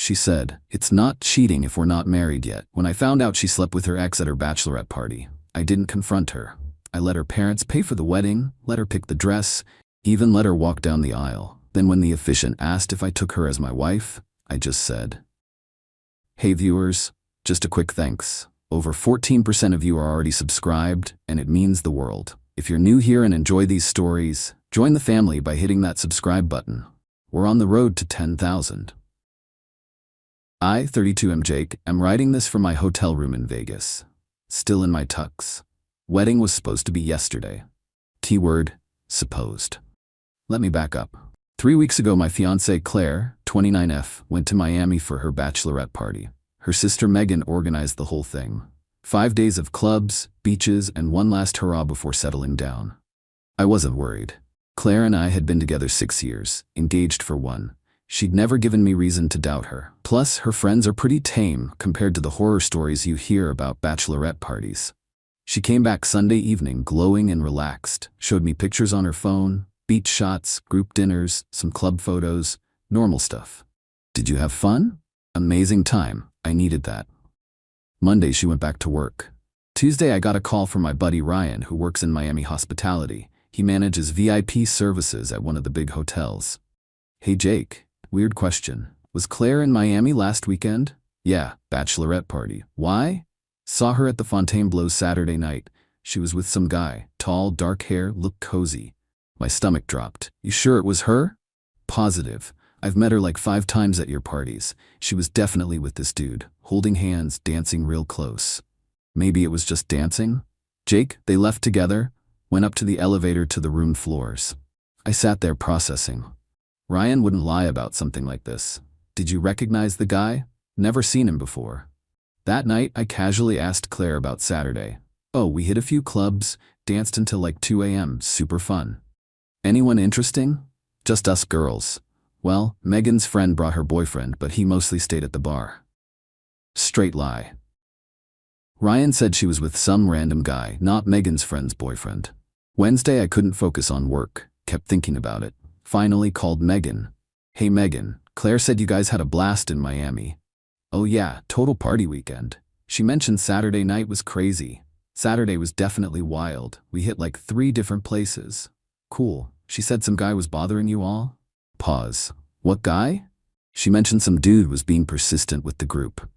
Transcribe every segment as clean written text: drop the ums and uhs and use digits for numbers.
she said. It's not cheating if we're not married yet. When I found out she slept with her ex at her bachelorette party, I didn't confront her. I let her parents pay for the wedding, let her pick the dress, even let her walk down the aisle. Then when the officiant asked if I took her as my wife, I just said, "Hey viewers, just a quick thanks. Over 14% of you are already subscribed, and it means the world. If you're new here and enjoy these stories, join the family by hitting that subscribe button. We're on the road to 10,000. I, 32 Jake, am writing this from my hotel room in Vegas. Still in my tux. Wedding was supposed to be yesterday. Keyword, supposed. Let me back up. 3 weeks ago, my fiancée Claire, 29F, went to Miami for her bachelorette party. Her sister Megan organized the whole thing. 5 days of clubs, beaches, and one last hurrah before settling down. I wasn't worried. Claire and I had been together 6 years, engaged for 1. She'd never given me reason to doubt her. Plus, her friends are pretty tame compared to the horror stories you hear about bachelorette parties. She came back Sunday evening glowing and relaxed, showed me pictures on her phone, beach shots, group dinners, some club photos, normal stuff. Did you have fun? Amazing time. I needed that. Monday, she went back to work. Tuesday, I got a call from my buddy Ryan, who works in Miami hospitality. He manages VIP services at one of the big hotels. Hey Jake, weird question. Was Claire in Miami last weekend? Yeah, bachelorette party. Why? Saw her at the Fontainebleau Saturday night. She was with some guy. Tall, dark hair, looked cozy. My stomach dropped. You sure it was her? Positive. I've met her like 5 times at your parties. She was definitely with this dude, holding hands, dancing real close. Maybe it was just dancing? Jake, they left together, went up to the elevator to the room floors. I sat there processing. Ryan wouldn't lie about something like this. Did you recognize the guy? Never seen him before. That night, I casually asked Claire about Saturday. Oh, we hit a few clubs, danced until like 2 a.m. Super fun. Anyone interesting? Just us girls. Well, Megan's friend brought her boyfriend, but he mostly stayed at the bar. Straight lie. Ryan said she was with some random guy, not Megan's friend's boyfriend. Wednesday, I couldn't focus on work, kept thinking about it. Finally called Megan. Hey Megan, Claire said you guys had a blast in Miami. Oh yeah, total party weekend. She mentioned Saturday night was crazy. Saturday was definitely wild. We hit like 3 different places. Cool. She said some guy was bothering you all? Pause. What guy? She mentioned some dude was being persistent with the group.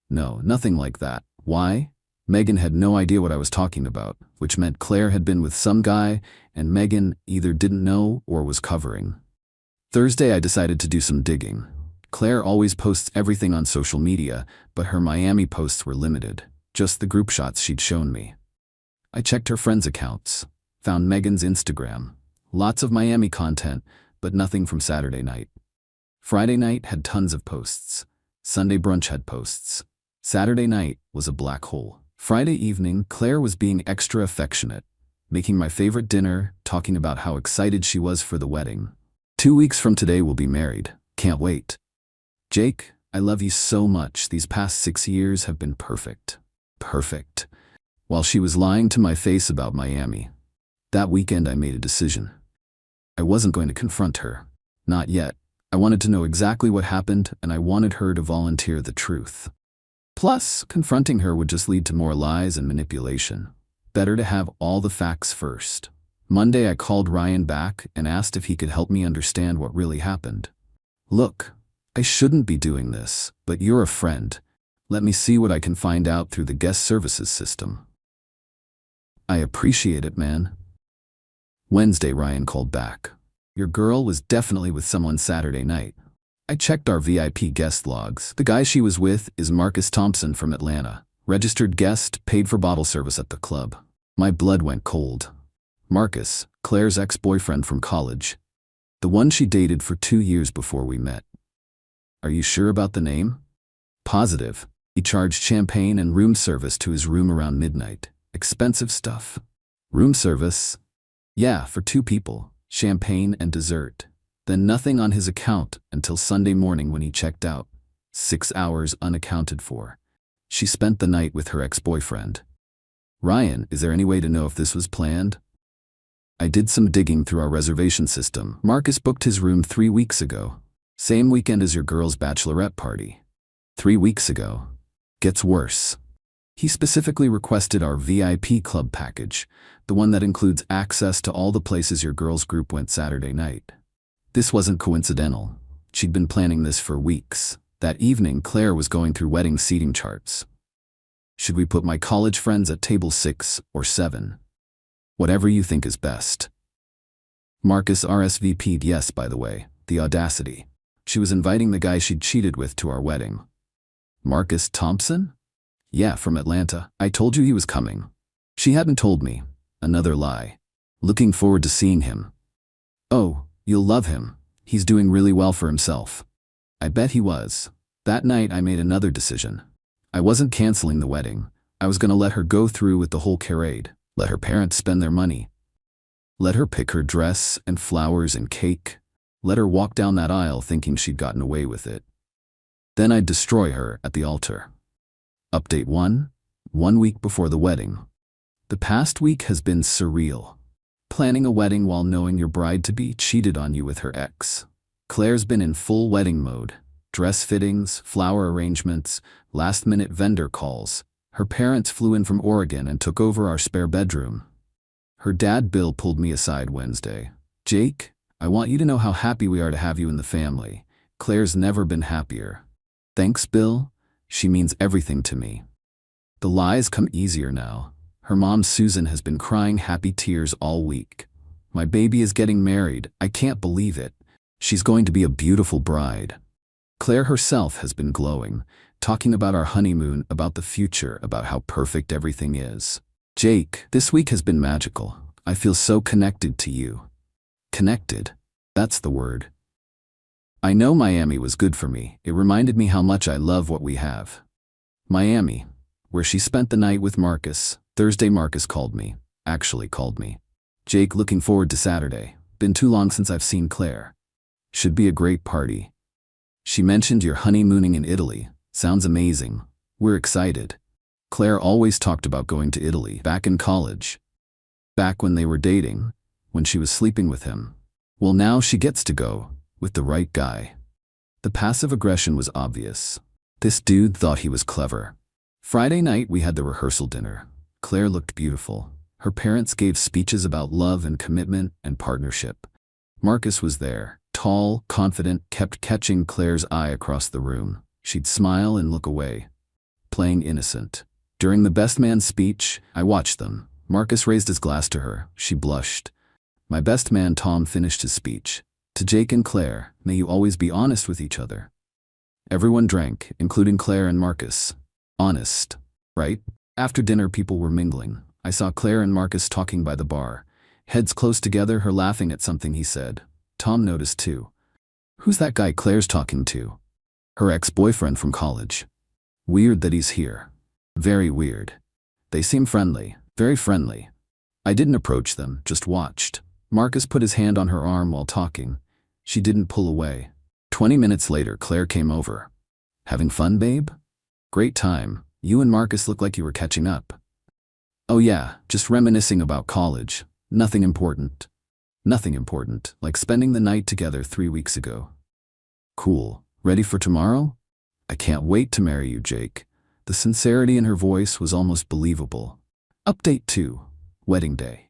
No, nothing like that. Why? Megan had no idea what I was talking about, which meant Claire had been with some guy, and Megan either didn't know or was covering. Thursday, I decided to do some digging. Claire always posts everything on social media, but her Miami posts were limited, just the group shots she'd shown me. I checked her friends' accounts, found Megan's Instagram. Lots of Miami content, but nothing from Saturday night. Friday night had tons of posts. Sunday brunch had posts. Saturday night was a black hole. Friday evening, Claire was being extra affectionate, making my favorite dinner, talking about how excited she was for the wedding. 2 weeks from today we'll be married. Can't wait. Jake, I love you so much. These past 6 years have been perfect. Perfect. While she was lying to my face about Miami. That weekend I made a decision. I wasn't going to confront her. Not yet. I wanted to know exactly what happened, and I wanted her to volunteer the truth. Plus, confronting her would just lead to more lies and manipulation. Better to have all the facts first. Monday, I called Ryan back and asked if he could help me understand what really happened. Look, I shouldn't be doing this, but you're a friend. Let me see what I can find out through the guest services system. I appreciate it, man. Wednesday, Ryan called back. Your girl was definitely with someone Saturday night. I checked our VIP guest logs. The guy she was with is Marcus Thompson from Atlanta. Registered guest, paid for bottle service at the club. My blood went cold. Marcus, Claire's ex-boyfriend from college. The one she dated for 2 years before we met. Are you sure about the name? Positive. He charged champagne and room service to his room around midnight. Expensive stuff. Room service? Yeah, for 2 people. Champagne and dessert. Then nothing on his account until Sunday morning when he checked out. 6 hours unaccounted for. She spent the night with her ex-boyfriend. Ryan, is there any way to know if this was planned? I did some digging through our reservation system. Marcus booked his room 3 weeks ago. Same weekend as your girl's bachelorette party. 3 weeks ago. Gets worse. He specifically requested our VIP club package, the one that includes access to all the places your girl's group went Saturday night. This wasn't coincidental. She'd been planning this for weeks. That evening, Claire was going through wedding seating charts. Should we put my college friends at table 6 or 7? Whatever you think is best. Marcus RSVP'd yes, by the way. The audacity. She was inviting the guy she'd cheated with to our wedding. Marcus Thompson? Yeah, from Atlanta. I told you he was coming. She hadn't told me. Another lie. Looking forward to seeing him. Oh, you'll love him. He's doing really well for himself. I bet he was. That night I made another decision. I wasn't canceling the wedding. I was gonna let her go through with the whole charade. Let her parents spend their money. Let her pick her dress and flowers and cake. Let her walk down that aisle thinking she'd gotten away with it. Then I'd destroy her at the altar. Update 1. 1 week before the wedding. The past week has been surreal. Planning a wedding while knowing your bride-to-be cheated on you with her ex. Claire's been in full wedding mode. Dress fittings, flower arrangements, last-minute vendor calls. Her parents flew in from Oregon and took over our spare bedroom. Her dad, Bill, pulled me aside Wednesday. Jake, I want you to know how happy we are to have you in the family. Claire's never been happier. Thanks, Bill. She means everything to me. The lies come easier now. Her mom, Susan, has been crying happy tears all week. My baby is getting married. I can't believe it. She's going to be a beautiful bride. Claire herself has been glowing, talking about our honeymoon, about the future, about how perfect everything is. Jake, this week has been magical. I feel so connected to you. Connected. That's the word. I know Miami was good for me. It reminded me how much I love what we have. Miami, where she spent the night with Marcus. Thursday, Marcus called me. Actually called me. Jake, looking forward to Saturday. Been too long since I've seen Claire. Should be a great party. She mentioned you're honeymooning in Italy. Sounds amazing. We're excited. Claire always talked about going to Italy back in college. Back when they were dating, when she was sleeping with him. Well, now she gets to go, with the right guy. The passive aggression was obvious. This dude thought he was clever. Friday night we had the rehearsal dinner. Claire looked beautiful. Her parents gave speeches about love and commitment and partnership. Marcus was there, tall, confident, kept catching Claire's eye across the room. She'd smile and look away. Playing innocent. During the best man speech, I watched them. Marcus raised his glass to her. She blushed. My best man, Tom, finished his speech. To Jake and Claire, may you always be honest with each other. Everyone drank, including Claire and Marcus. Honest, right? After dinner, people were mingling. I saw Claire and Marcus talking by the bar. Heads close together, her laughing at something he said. Tom noticed too. Who's that guy Claire's talking to? Her ex-boyfriend from college. Weird that he's here. Very weird. They seem friendly, very friendly. I didn't approach them, just watched. Marcus put his hand on her arm while talking. She didn't pull away. 20 minutes later, Claire came over. Having fun, babe? Great time. You and Marcus look like you were catching up. Oh yeah, just reminiscing about college. Nothing important. Nothing important, like spending the night together 3 weeks ago. Cool. Ready for tomorrow? I can't wait to marry you, Jake. The sincerity in her voice was almost believable. Update 2. Wedding day.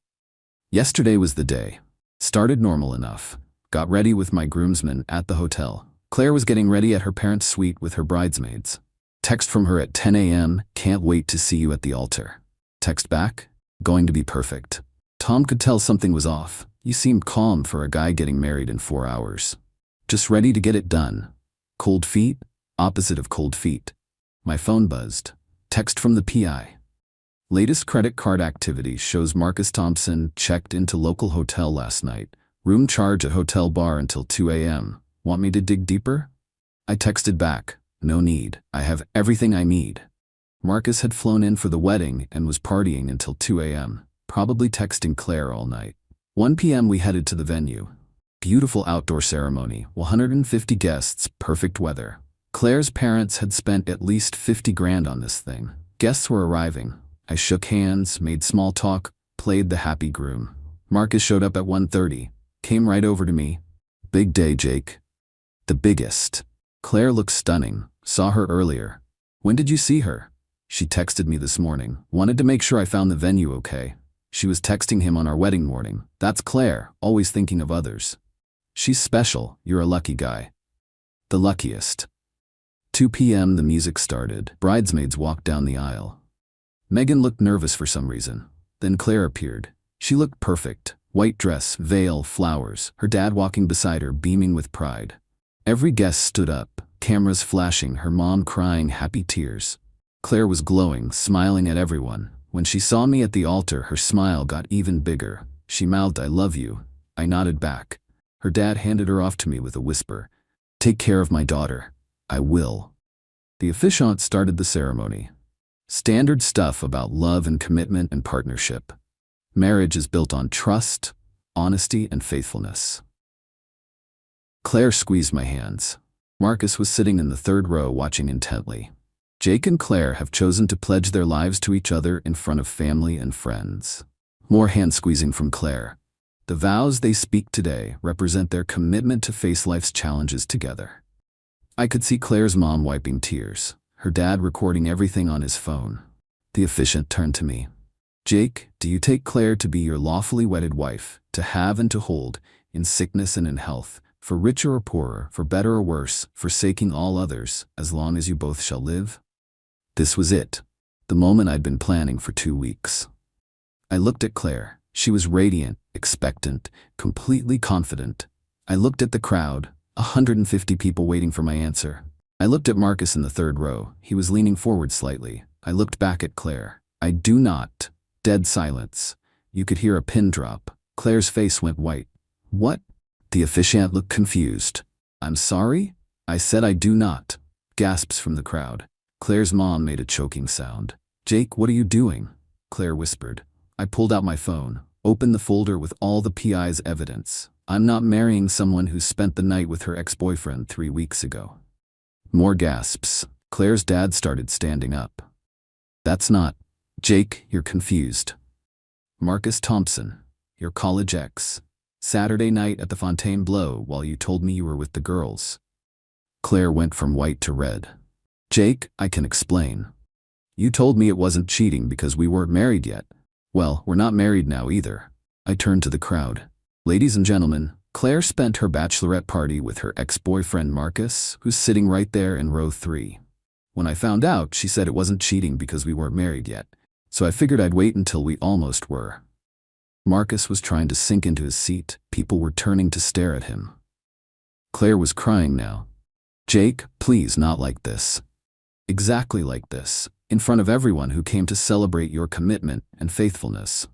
Yesterday was the day. Started normal enough. Got ready with my groomsmen at the hotel. Claire was getting ready at her parents' suite with her bridesmaids. Text from her at 10 a.m. Can't wait to see you at the altar. Text back. Going to be perfect. Tom could tell something was off. You seemed calm for a guy getting married in 4 hours. Just ready to get it done. Cold feet? Opposite of cold feet. My phone buzzed. Text from the PI. Latest credit card activity shows Marcus Thompson checked into local hotel last night. Room charge at hotel bar until 2 a.m. Want me to dig deeper? I texted back. No need. I have everything I need. Marcus had flown in for the wedding and was partying until 2 a.m. Probably texting Claire all night. 1 p.m. we headed to the venue. Beautiful outdoor ceremony, 150 guests, perfect weather. Claire's parents had spent at least 50 grand on this thing. Guests were arriving. I shook hands, made small talk, played the happy groom. Marcus showed up at 1:30, came right over to me. Big day, Jake. The biggest. Claire looks stunning. Saw her earlier. When did you see her? She texted me this morning. Wanted to make sure I found the venue okay. She was texting him on our wedding morning. That's Claire, always thinking of others. She's special. You're a lucky guy. The luckiest. 2 p.m. the music started. Bridesmaids walked down the aisle. Megan looked nervous for some reason. Then Claire appeared. She looked perfect. White dress, veil, flowers. Her dad walking beside her, beaming with pride. Every guest stood up, cameras flashing, her mom crying happy tears. Claire was glowing, smiling at everyone. When she saw me at the altar, her smile got even bigger. She mouthed, "I love you." I nodded back. Her dad handed her off to me with a whisper. "Take care of my daughter." "I will." The officiant started the ceremony. Standard stuff about love and commitment and partnership. Marriage is built on trust, honesty, and faithfulness. Claire squeezed my hands. Marcus was sitting in the third row watching intently. Jake and Claire have chosen to pledge their lives to each other in front of family and friends. More hand squeezing from Claire. The vows they speak today represent their commitment to face life's challenges together. I could see Claire's mom wiping tears, her dad recording everything on his phone. The officiant turned to me. "Jake, do you take Claire to be your lawfully wedded wife, to have and to hold, in sickness and in health, for richer or poorer, for better or worse, forsaking all others, as long as you both shall live?" This was it, the moment I'd been planning for 2 weeks. I looked at Claire. She was radiant, expectant, completely confident. I looked at the crowd, 150 people waiting for my answer. I looked at Marcus in the third row. He was leaning forward slightly. I looked back at Claire. "I do not." Dead silence. You could hear a pin drop. Claire's face went white. "What?" The officiant looked confused. "I'm sorry?" I said, "I do not." Gasps from the crowd. Claire's mom made a choking sound. "Jake, what are you doing?" Claire whispered. I pulled out my phone, opened the folder with all the PI's evidence. I'm not marrying someone who spent the night with her ex-boyfriend 3 weeks ago. More gasps. Claire's dad started standing up. "That's not." "Jake, you're confused." "Marcus Thompson, your college ex. Saturday night at the Fontainebleau while you told me you were with the girls." Claire went from white to red. "Jake, I can explain. You told me it wasn't cheating because we weren't married yet. Well, we're not married now either." I turned to the crowd. "Ladies and gentlemen, Claire spent her bachelorette party with her ex-boyfriend Marcus, who's sitting right there in row 3. When I found out, she said it wasn't cheating because we weren't married yet, so I figured I'd wait until we almost were." Marcus was trying to sink into his seat. People were turning to stare at him. Claire was crying now. "Jake, please, not like this." "Exactly like this, in front of everyone who came to celebrate your commitment and faithfulness."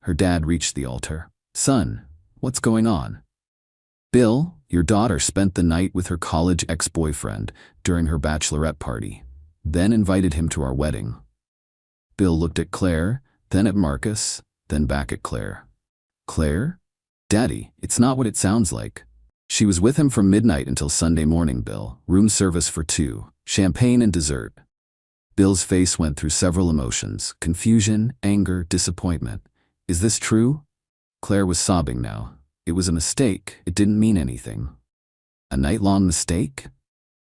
Her dad reached the altar. "Son, what's going on?" "Bill, your daughter spent the night with her college ex-boyfriend during her bachelorette party, then invited him to our wedding." Bill looked at Claire, then at Marcus, then back at Claire. "Claire? Daddy, it's not what it sounds like." "She was with him from midnight until Sunday morning, Bill. Room service for 2, champagne and dessert." Bill's face went through several emotions: confusion, anger, disappointment. "Is this true?" Claire was sobbing now. "It was a mistake. It didn't mean anything." "A night-long mistake?"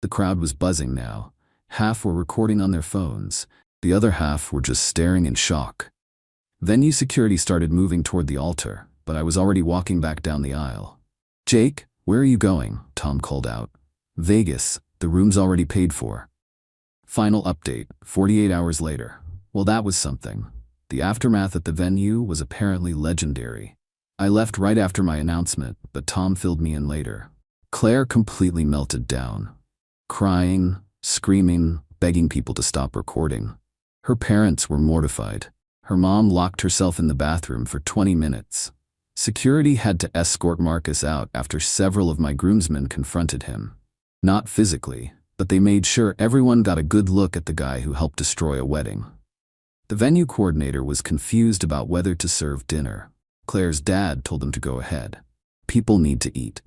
The crowd was buzzing now. Half were recording on their phones. The other half were just staring in shock. Venue security started moving toward the altar, but I was already walking back down the aisle. "Jake, where are you going?" Tom called out. "Vegas. The room's already paid for." Final update, 48 hours later. Well, that was something. The aftermath at the venue was apparently legendary. I left right after my announcement, but Tom filled me in later. Claire completely melted down. Crying, screaming, begging people to stop recording. Her parents were mortified. Her mom locked herself in the bathroom for 20 minutes. Security had to escort Marcus out after several of my groomsmen confronted him. Not physically, but they made sure everyone got a good look at the guy who helped destroy a wedding. The venue coordinator was confused about whether to serve dinner. Claire's dad told them to go ahead. People need to eat.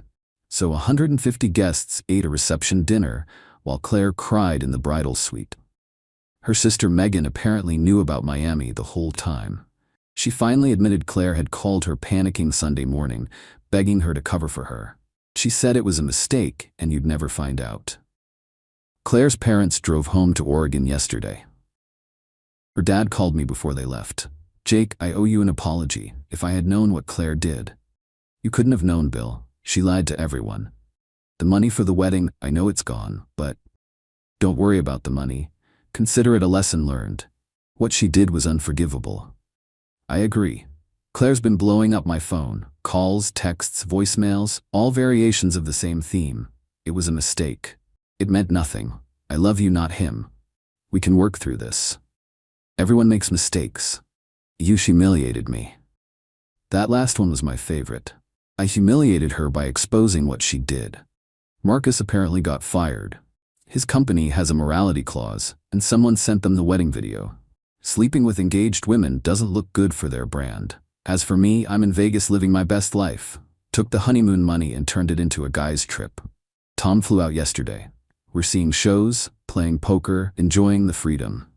So 150 guests ate a reception dinner while Claire cried in the bridal suite. Her sister Megan apparently knew about Miami the whole time. She finally admitted Claire had called her panicking Sunday morning, begging her to cover for her. She said it was a mistake and you'd never find out. Claire's parents drove home to Oregon yesterday. Her dad called me before they left. Jake, I owe you an apology. If I had known what Claire did. You couldn't have known, Bill. She lied to everyone. The money for the wedding, I know it's gone, but don't worry about the money. Consider it a lesson learned. What she did was unforgivable. I agree. Claire's been blowing up my phone. Calls, texts, voicemails, all variations of the same theme. It was a mistake. It meant nothing. I love you, not him. We can work through this. Everyone makes mistakes. You humiliated me. That last one was my favorite. I humiliated her by exposing what she did. Marcus apparently got fired. His company has a morality clause, and someone sent them the wedding video. Sleeping with engaged women doesn't look good for their brand. As for me, I'm in Vegas living my best life. Took the honeymoon money and turned it into a guy's trip. Tom flew out yesterday. We're seeing shows, playing poker, enjoying the freedom.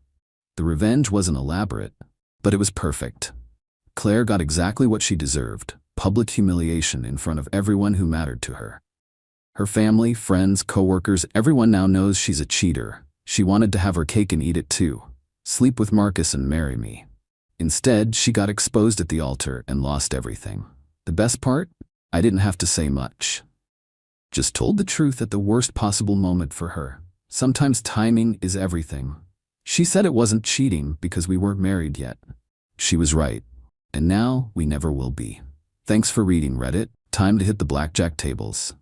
The revenge wasn't elaborate, but it was perfect. Claire got exactly what she deserved, public humiliation in front of everyone who mattered to her. Her family, friends, coworkers, everyone now knows she's a cheater. She wanted to have her cake and eat it too. Sleep with Marcus and marry me. Instead, she got exposed at the altar and lost everything. The best part? I didn't have to say much. Just told the truth at the worst possible moment for her. Sometimes timing is everything. She said it wasn't cheating because we weren't married yet. She was right. And now we never will be. Thanks for reading, Reddit. Time to hit the blackjack tables.